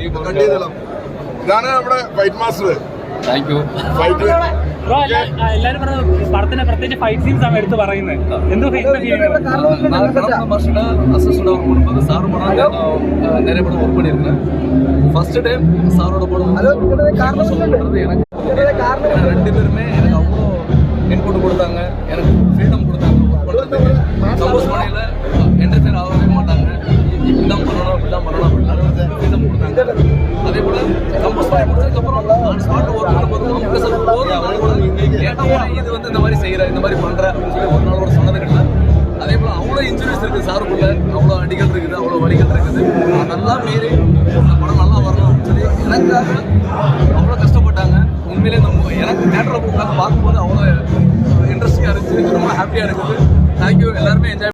ഇതാണ് നമ്മുടെ fight master. Thank you. എല്ലാരും പടത്തിന്റെ പ്രത്യേകിച്ച് ഫൈറ്റ് സീൻസ് ആണ് എടുത്ത് പറയുന്നത്. அசிஸ்டன்ட் ஒர்க் பண்ணும்போது சார் படம் நிறைய படம் ஒர்க் பண்ணியிருக்கேன். ஃபர்ஸ்ட் டைம் சாரோட படம் சொல்றது எனக்கு ரெண்டு பேருமே எனக்கு அவ்வளோ இன்புட் கொடுத்தாங்க, எனக்கு ஃப்ரீடம் கொடுத்தாங்க ஒர்க் பண்ணுறதுக்கு. சப்போஸ் மனையில் என்டர்டெயின் ஆகவே மாட்டாங்க, இப்படிதான் பண்ணணும் இப்படிதான் பண்ணணும் அப்படின்னு ஃப்ரீடம் கொடுத்தாங்க. அதே போல் கம்போஸ் பண்ணி முடிச்சதுக்கப்புறம் நான் ஸ்பாட்டில் ஒர்க் பண்ணும்போது இது வந்து இந்த மாதிரி செய்கிறேன் இந்த மாதிரி பண்ணுறேன் அப்படின்னு சொல்லி ஒரு நாள் கூட சொன்னது கிடையாது. அதே போல் அவ்வளோ இன்ஜுரிஸ் இருக்குது சாருக்குள்ள, அவ்வளோ அடிகள் இருக்குது, அவ்வளோ வலிகள் இருக்குது. அதெல்லாம் மீறி இந்த படம் நல்லா வரணும் அப்படின்னு சொல்லி எனக்காக அவ்வளோ கஷ்டப்பட்டாங்க. உண்மையிலே எனக்கு தேட்டரில் உட்காந்து பார்க்கும்போது அவ்வளோ இன்ட்ரெஸ்டிங்காக இருந்துச்சு, ரொம்ப ஹாப்பியாக இருக்குது. தேங்க்யூ, எல்லாருமே என்ஜாய்